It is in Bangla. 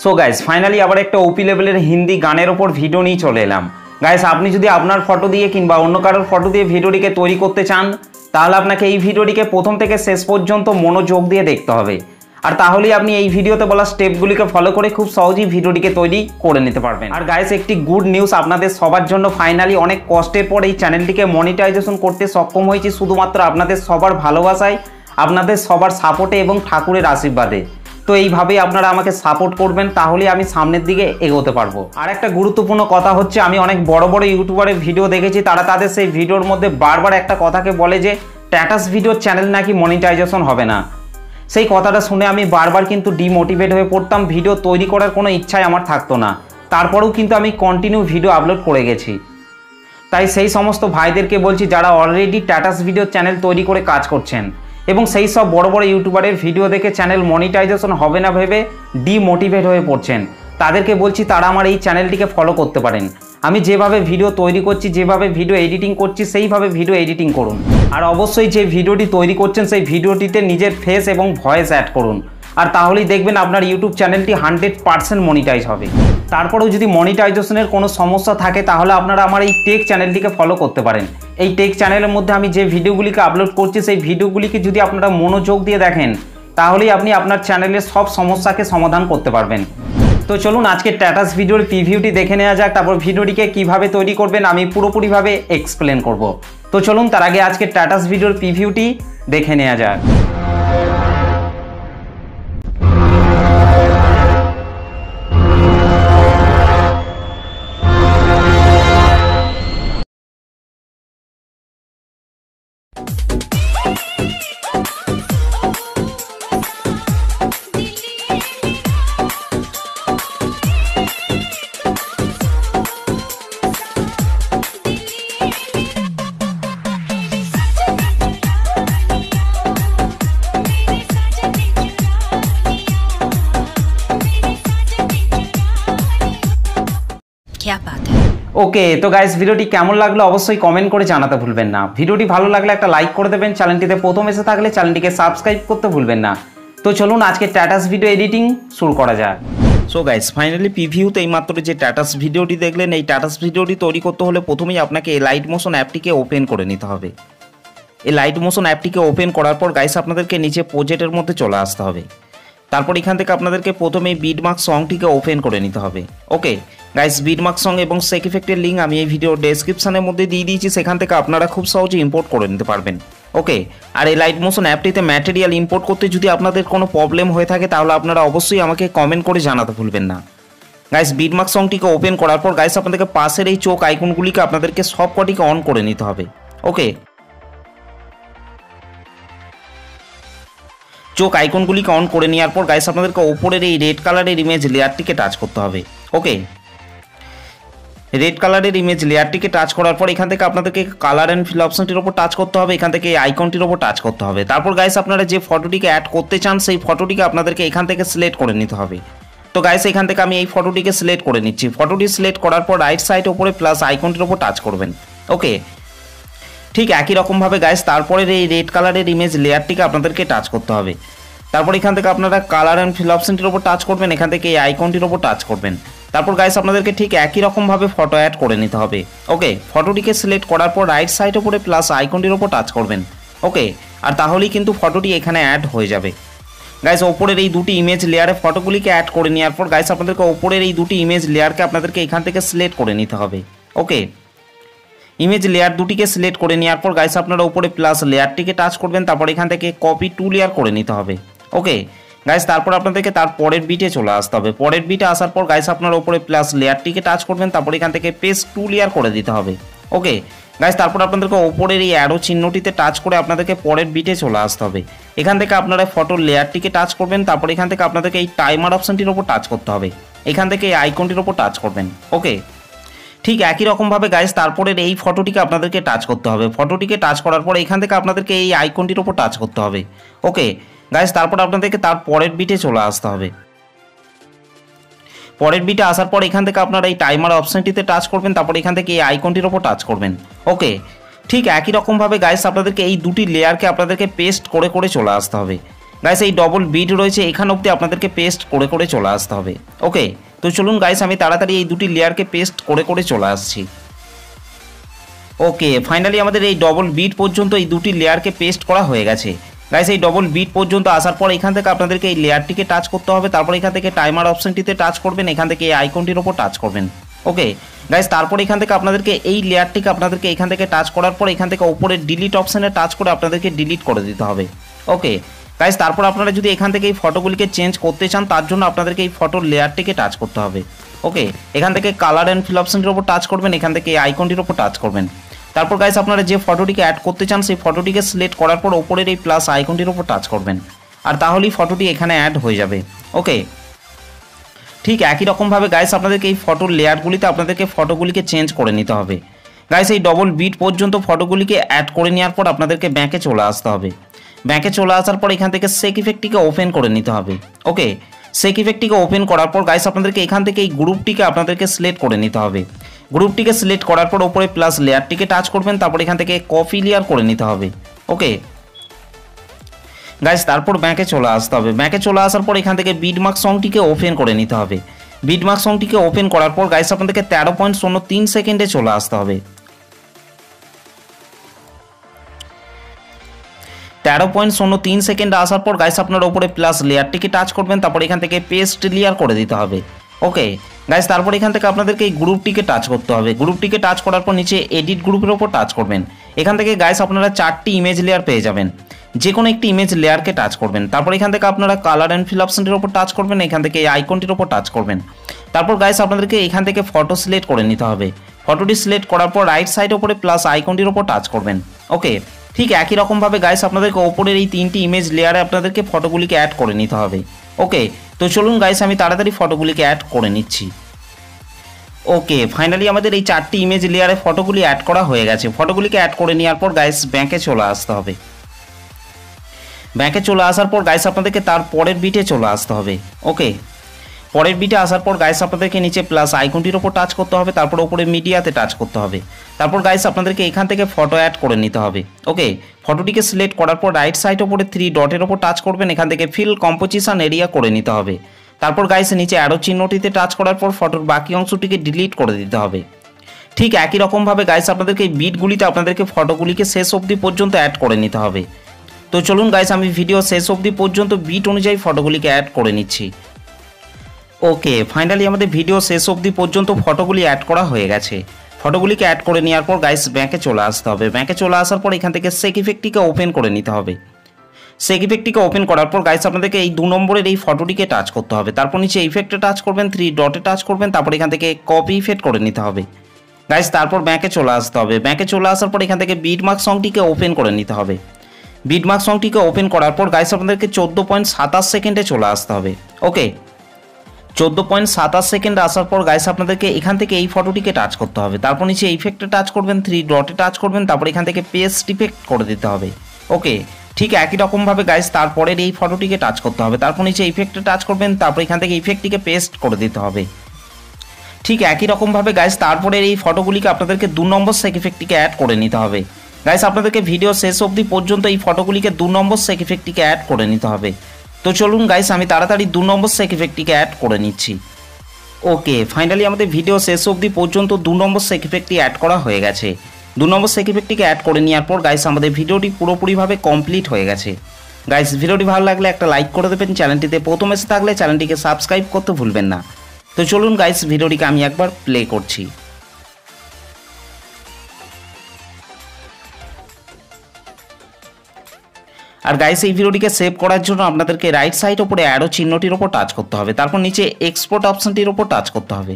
সো গাইস ফাইনালি আবার একটা ওপি লেভেলের হিন্দি গানের ওপর ভিডিও নিয়ে চলে এলাম। গাইস আপনি যদি আপনার ফটো দিয়ে কিংবা অন্য কারোর ফটো দিয়ে ভিডিওটিকে তৈরি করতে চান তাহলে আপনাকে এই ভিডিওটিকে প্রথম থেকে শেষ পর্যন্ত মনোযোগ দিয়ে দেখতে হবে। আর তাহলেই আপনি এই ভিডিওতে বলা স্টেপগুলিকে ফলো করে খুব সহজেই ভিডিওটিকে তৈরি করে নিতে পারবেন। আর গাইস একটি গুড নিউজ আপনাদের সবার জন্য, ফাইনালি অনেক কষ্টের পর এই চ্যানেলটিকে মনিটাইজেশন করতে সক্ষম হয়েছি শুধুমাত্র আপনাদের সবার ভালোবাসায়, আপনাদের সবার সাপোর্টে এবং ঠাকুরের আশীর্বাদে। তো এইভাবেই আপনারা আমাকে সাপোর্ট করবেন, তাহলেই আমি সামনের দিকে এগোতে পারবো। আর একটা গুরুত্বপূর্ণ কথা হচ্ছে, আমি অনেক বড় বড় ইউটিউবারের ভিডিও দেখেছি, তারা তাদের সেই ভিডিওর মধ্যে বারবার একটা কথাকে বলে যে স্ট্যাটাস ভিডিওর চ্যানেল নাকি মনিটাইজেশন হবে না। সেই কথাটা শুনে আমি বারবার কিন্তু ডিমোটিভেট হয়ে পড়তাম, ভিডিও তৈরি করার কোনো ইচ্ছাই আমার থাকতো না। তারপরেও কিন্তু আমি কন্টিনিউ ভিডিও আপলোড করে গেছি। তাই সেই সমস্ত ভাইদেরকে বলছি যারা অলরেডি স্ট্যাটাস ভিডিও চ্যানেল তৈরি করে কাজ করছেন এবং সেই সব বড় বড় ইউটিউবারের ভিডিও দেখে চ্যানেল মনিটাইজেশন হবে না ভেবে ডিমোটিভেট হয়ে পড়ছেন, তাদেরকে বলছি তারা আমার এই চ্যানেলটিকে ফলো করতে পারেন। আমি যেভাবে ভিডিও তৈরি করছি, যেভাবে ভিডিও এডিটিং করছি, সেইভাবে ভিডিও এডিটিং করুন। আর অবশ্যই যে ভিডিওটি তৈরি করছেন সেই ভিডিওটিতে নিজের ফেস এবং ভয়েস অ্যাড করুন, আর তাহলেই দেখবেন আপনার ইউটিউব চ্যানেলটি 100% মনিটাইজ হবে। তারপরেও যদি মনিটাইজেশনের কোনো সমস্যা থাকে তাহলে আপনারা আমার এই টেক চ্যানেলটিকে ফলো করতে পারেন। এই টেক চ্যানেলের মধ্যে আমি যে ভিডিওগুলিকে আপলোড করছি সেই ভিডিওগুলিকে যদি আপনারা মনোযোগ দিয়ে দেখেন তাহলেই আপনি আপনার চ্যানেলের সব সমস্যাকে সমাধান করতে পারবেন। তো চলুন আজকে স্ট্যাটাস ভিডিওর প্রিভিউটি দেখে নেওয়া যাক, তারপর ভিডিওটিকে কিভাবে তৈরি করবেন আমি পুরোপুরিভাবে এক্সপ্লেন করব। তো চলুন তার আগে আজকে স্ট্যাটাস ভিডিওর প্রিভিউটি দেখে নেওয়া যাক। ওকে, তো গাইস ভিডিওটি কেমন লাগলো অবশ্যই কমেন্ট করে জানাতে ভুলবেন না। ভিডিওটি ভালো লাগলে একটা লাইক করে দেবেন, চ্যানেলটিতে প্রথম এসে থাকলে চ্যানেলটিকে সাবস্ক্রাইব করতে ভুলবেন না। তো চলুন আজকে স্ট্যাটাস ভিডিও এডিটিং শুরু করা যাক। সো গাইস ফাইনালি প্রিভিউতে এইমাত্র যে স্ট্যাটাস ভিডিওটি দেখলেন, এই স্ট্যাটাস ভিডিওটি তৈরি করতে হলে প্রথমেই আপনাকে এই লাইট মোশন অ্যাপটিকে ওপেন করে নিতে হবে। এই লাইট মোশন অ্যাপটিকে ওপেন করার পর গাইস আপনাদেরকে নিচে প্রজেক্টের মধ্যে চলে আসতে হবে। তারপর এখান থেকে আপনাদেরকে প্রথমে বিটমার্ক সংটিকে ওপেন করে নিতে হবে। ওকে গাইস, বিটমার্ক সং এবং সেক ইফেক্টের লিঙ্ক আমি এই ভিডিও ডেসক্রিপশনের মধ্যে দিয়ে দিয়েছি, সেখান থেকে আপনারা খুব সহজে ইম্পোর্ট করে নিতে পারবেন। ওকে, আর এই লাইট মোশন অ্যাপটিতে ম্যাটেরিয়াল ইম্পোর্ট করতে যদি আপনাদের কোনো প্রবলেম হয়ে থাকে তাহলে আপনারা অবশ্যই আমাকে কমেন্ট করে জানাতে ভুলবেন না। গাইস বিটমার্ক সংটিকে ওপেন করার পর গাইস আপনাদেরকে পাশের এই চোখ আইকনগুলিকে আপনাদেরকে সব কটিকে অন করে নিতে হবে। ওকে, চোখ আইকনগুলিকে অন করে নেওয়ার পর গাইস আপনাদেরকে ওপরের এই রেড কালারের ইমেজ লেয়ারটিকে টাচ করতে হবে। ওকে, রেড কালারের ইমেজ লেয়ারটিকে টাচ করার পর এখান থেকে আপনাদেরকে কালার অ্যান্ড ফিল অপশনটির ওপর টাচ করতে হবে, এখান থেকে এই আইকনটির ওপর টাচ করতে হবে। তারপর গাইস আপনারা যে ফটোটিকে অ্যাড করতে চান সেই ফটোটিকে আপনাদেরকে এখান থেকে সিলেক্ট করে নিতে হবে। তো গাইস এখান থেকে আমি এই ফটোটিকে সিলেক্ট করে নিচ্ছি। ফটোটি সিলেক্ট করার পর রাইট সাইডে ওপরে প্লাস আইকনটির ওপর টাচ করবেন। ওকে, ঠিক একই রকমভাবে গাইস তারপরের এই রেড কালারের ইমেজ লেয়ারটিকে আপনাদেরকে টাচ করতে হবে। তারপর এখান থেকে আপনারা কালার অ্যান্ড ফিল অপশনটির ওপর টাচ করবেন, এখান থেকে এই আইকনটির ওপর টাচ করবেন। তারপর গাইস আপনাদেরকে ঠিক একই রকমভাবে ফটো অ্যাড করে নিতে হবে। ওকে, ফটোটিকে সিলেক্ট করার পর রাইট সাইডে উপরে প্লাস আইকনটির ওপর টাচ করবেন। ওকে, আর তাহলেই কিন্তু ফটোটি এখানে অ্যাড হয়ে যাবে। গাইস ওপরের এই দুটি ইমেজ লেয়ারে ফটোগুলিকে অ্যাড করে নেওয়ার পর গাইস আপনাদেরকে ওপরের এই দুটি ইমেজ লেয়ারকে আপনাদেরকে এখান থেকে সিলেক্ট করে নিতে হবে। ওকে, ইমেজ লেয়ার দুটিকে সিলেক্ট করে নেওয়ার পর গাইস আপনারা উপরে প্লাস লেয়ারটিকে টাচ করবেন, তারপর এখান থেকে কপি টু লেয়ার করে নিতে হবে। ওকে গাইস, তারপর আপনাদেরকে তার পরের বিটে চলে আসতে হবে। পরের বিটে আসার পর গাইস আপনারা উপরে প্লাস লেয়ারটিকে টাচ করবেন, তারপর এখান থেকে পেস্ট টু লেয়ার করে দিতে হবে। ওকে গাইস, তারপর আপনাদেরকে ওপরের এই অ্যারো চিহ্নটিতে টাচ করে আপনাদেরকে পরের বিটে চলে আসতে হবে। এখান থেকে আপনারা ফটোর লেয়ারটিকে টাচ করবেন, তারপর এখান থেকে আপনাদেরকে এই টাইমার অপশনটির ওপর টাচ করতে হবে, এখান থেকে এই আইকনটির ওপর টাচ করবেন। ওকে, ঠিক একই রকমভাবে গাইস তারপরের এই ফটোটিকে আপনাদেরকে টাচ করতে হবে। ফটোটিকে টাচ করার পর এখান থেকে আপনাদেরকে এই আইকনটির ওপর টাচ করতে হবে। ওকে গাইস, তারপর আপনাদেরকে তার পরের বিটে চলে আসতে হবে। পরের বিটে আসার পর এখান থেকে আপনারা এই টাইমার অপশনটিতে টাচ করবেন, তারপর এখান থেকে এই আইকনটির ওপর টাচ করবেন। ওকে, ঠিক একই রকমভাবে গাইস আপনাদেরকে এই দুটি লেয়ারকে আপনাদেরকে পেস্ট করে করে চলে আসতে হবে। গাইস এই ডবল বিট রয়েছে এখান অবধি আপনাদেরকে পেস্ট করে করে চলে আসতে হবে। ওকে, তো চলুন গাইস আমি তাড়াতাড়ি এই দুটি লেয়ারকে পেস্ট করে করে চলে আসছি। ওকে, ফাইনালি আমাদের এই ডবল বিট পর্যন্ত এই দুটি লেয়ারকে পেস্ট করা হয়ে গেছে। গাইস এই ডবল বিট পর্যন্ত আসার পর এখান থেকে আপনাদেরকে এই লেয়ারটিকে টাচ করতে হবে, তারপর এখান থেকে টাইমার অপশনটিতে টাচ করবেন, এখান থেকে এই আইকনটির ওপর টাচ করবেন। ওকে গাইস, তারপর এখান থেকে আপনাদেরকে এই লেয়ারটিকে আপনাদেরকে এখান থেকে টাচ করার পর এখান থেকে উপরে ডিলিট অপশানে টাচ করে আপনাদেরকে ডিলিট করে দিতে হবে। ওকে গাইস, তারপর আপনারা যদি এখান থেকে এই ফটোগুলিকে চেঞ্জ করতে চান তার জন্য আপনাদেরকে এই ফটোর লেয়ারটিকে টাচ করতে হবে। ওকে, এখান থেকে কালার অ্যান্ড ফিল অপশনটির ওপর টাচ করবেন, এখান থেকে এই আইকনটির ওপর টাচ করবেন। তারপর গাইস আপনারা যে ফটোটিকে অ্যাড করতে চান সেই ফটোটিকে সিলেক্ট করার পর ওপরের এই প্লাস আইকনটির ওপর টাচ করবেন, আর তাহলেই ফটোটি এখানে অ্যাড হয়ে যাবে। ওকে, ঠিক একই রকমভাবে গাইস আপনাদেরকে এই ফটোর লেয়ারগুলিতে আপনাদেরকে ফটোগুলিকে চেঞ্জ করে নিতে হবে। গাইস এই ডবল বিট পর্যন্ত ফটোগুলিকে অ্যাড করে নেওয়ার পর আপনাদেরকে ব্যাকে চলে আসতে হবে। ব্যাকে চলে আসার পর এখান থেকে সেক ইফেক্টটিকে ওপেন করে নিতে হবে। ওকে, সেক ইফেক্টটিকে ওপেন করার পর গাইস আপনাদেরকে এখান থেকে এই গ্রুপটিকে আপনাদেরকে সিলেক্ট করে নিতে হবে। গ্রুপটিকে সিলেক্ট করার পর ওপরে প্লাস লেয়ারটিকে টাচ করবেন, তারপর এখান থেকে কপি লেয়ার করে নিতে হবে। ওকে গাইস, তারপর ব্যাকে চলে আসতে হবে। ব্যাকে চলে আসার পর এখান থেকে বিটমার্ক সংটিকে ওপেন করে নিতে হবে। বিটমার্ক সংটিকে ওপেন করার পর গাইস আপনাদেরকে 13.03 সেকেন্ডে চলে আসতে হবে। 13.03 সেকেন্ডে আসার পর গাইস আপনার উপরে প্লাস লেয়ারটিকে টাচ করবেন, তারপর এখান থেকে পেস্ট লেয়ার করে দিতে হবে। ওকে গাইস, তারপর এখান থেকে আপনাদেরকে এই গ্রুপটিকে টাচ করতে হবে। গ্রুপটিকে টাচ করার পর নিচে এডিট গ্রুপের ওপর টাচ করবেন। এখান থেকে গাইস আপনারা 4টি ইমেজ লেয়ার পেয়ে যাবেন, যে কোনো একটি ইমেজ লেয়ারকে টাচ করবেন। তারপর এখান থেকে আপনারা কালার অ্যান্ড ফিল অপশনটির ওপর টাচ করবেন, এখান থেকে এই আইকনটির ওপর টাচ করবেন। তারপর গাইস আপনাদেরকে এখান থেকে ফটো সিলেক্ট করে নিতে হবে। ফটোটি সিলেক্ট করার পর রাইট সাইড ওপরে প্লাস আইকনটির ওপর টাচ করবেন। ওকে, ঠিক একই রকমভাবে গাইস আপনাদেরকে ওপরের এই 3টি ইমেজ লেয়ারে আপনাদেরকে ফটোগুলিকে অ্যাড করে নিতে হবে। ওকে, তো চলুন গাইস আমি তাড়াতাড়ি ফটোগুলিকে অ্যাড করে নিচ্ছি। ওকে, ফাইনালি আমাদের এই 4টি ইমেজ লেয়ারে ফটোগুলি অ্যাড করা হয়ে গেছে। ফটোগুলিকে অ্যাড করে নেওয়ার পর গাইস ব্যাকে চলে আসতে হবে। ব্যাকে চলে আসার পর গাইস আপনাদেরকে তার পরের বিটে চলে আসতে হবে। ওকে, পরের বিটে আসার পর গাইস আপনাদেরকে নিচে প্লাস আইকনটির ওপর টাচ করতে হবে, তারপর ওপরে মিডিয়াতে টাচ করতে হবে। তারপর গাইস আপনাদেরকে এখান থেকে ফটো অ্যাড করে নিতে হবে। ওকে, ফটোটিকে সিলেক্ট করার পর রাইট সাইড ওপরে 3 ডটের ওপর টাচ করবেন, এখান থেকে ফিল কম্পোজিশন এরিয়া করে নিতে হবে। তারপর গাইস নিচে অ্যারো চিহ্নটিতে টাচ করার পর ফটোর বাকি অংশটিকে ডিলিট করে দিতে হবে। ঠিক একই রকমভাবে গাইস আপনাদেরকে এই বিটগুলিতে আপনাদেরকে ফটোগুলিকে শেষ অবধি পর্যন্ত অ্যাড করে নিতে হবে। তো চলুন গাইস আমি ভিডিও শেষ অবধি পর্যন্ত বিট অনুযায়ী ফটোগুলিকে অ্যাড করে নিচ্ছি। ওকে, ফাইনালি আমাদের ভিডিও শেষ অবধি পর্যন্ত ফটোগুলি অ্যাড করা হয়ে গেছে। ফটোগুলিকে অ্যাড করে নেওয়ার পর গাইস ব্যাকে চলে আসতে হবে। ব্যাকে চলে আসার পর এখান থেকে সেক ইফেক্টটিকে ওপেন করে নিতে হবে। সেক ইফেক্টটিকে ওপেন করার পর গাইস আপনাদেরকে এই 2 নম্বরের এই ফটোটিকে টাচ করতে হবে। তারপর নিচে ইফেক্টে টাচ করবেন, 3 ডটে টাচ করবেন, তারপর এখান থেকে কপি ইফেক্ট করে নিতে হবে। গাইস তারপর ব্যাকে চলে আসতে হবে। ব্যাকে চলে আসার পর এখান থেকে বিটমার্ক সংটিকে ওপেন করে নিতে হবে। বিটমার্ক সংটিকে ওপেন করার পর গাইস আপনাদেরকে 14.27 সেকেন্ডে চলে আসতে হবে। ওকে, 14.27 সেকেন্ডে আসার পর গাইস আপনাদেরকে এখান থেকে এই ফটোটিকে টাচ করতে হবে। তারপর নিচে ইফেক্টে টাচ করবেন, 3 ডটে টাচ করবেন, তারপর এখান থেকে পেস্ট ইফেক্ট করে দিতে হবে। ওকে, ঠিক একই রকমভাবে গাইস তারপরের এই ফটোটিকে টাচ করতে হবে। তারপর নিচে ইফেক্টে টাচ করবেন, তারপর এখান থেকে ইফেক্টটিকে পেস্ট করে দিতে হবে। ঠিক একই রকমভাবে গাইস তারপরের এই ফটোগুলিকে আপনাদেরকে 2 নম্বর সেক ইফেক্টটিকে অ্যাড করে নিতে হবে। গাইস আপনাদেরকে ভিডিও শেষ অবধি পর্যন্ত এই ফটোগুলিকে 2 নম্বর সেক ইফেক্টটিকে অ্যাড করে নিতে হবে। তো চলুন গাইস আমি তাড়াতাড়ি 2 নম্বর সেক ইফেক্টটিকে অ্যাড করে নিচ্ছি। ওকে, ফাইনালি আমাদের ভিডিও শেষ অবধি পর্যন্ত 2 নম্বর সেক ইফেক্টটি অ্যাড করা হয়ে গেছে। 2 নম্বর সেক ইফেক্টটিকে অ্যাড করে নেওয়ার পর গাইস আমাদের ভিডিওটি পুরোপুরিভাবে কমপ্লিট হয়ে গেছে। গাইস ভিডিওটি ভালো লাগলে একটা লাইক করে দেবেন, চ্যানেলটিতে প্রথম এসে থাকলে চ্যানেলটিকে সাবস্ক্রাইব করতে ভুলবেন না। তো চলুন গাইস ভিডিওটিকে আমি একবার প্লে করছি। আর গাইস এই ভিডিওটিকে সেভ করার জন্য আপনাদেরকে রাইট সাইড ওপরে অ্যারো চিহ্নটির ওপর টাচ করতে হবে, তারপর নিচে এক্সপোর্ট অপশনটির ওপর টাচ করতে হবে।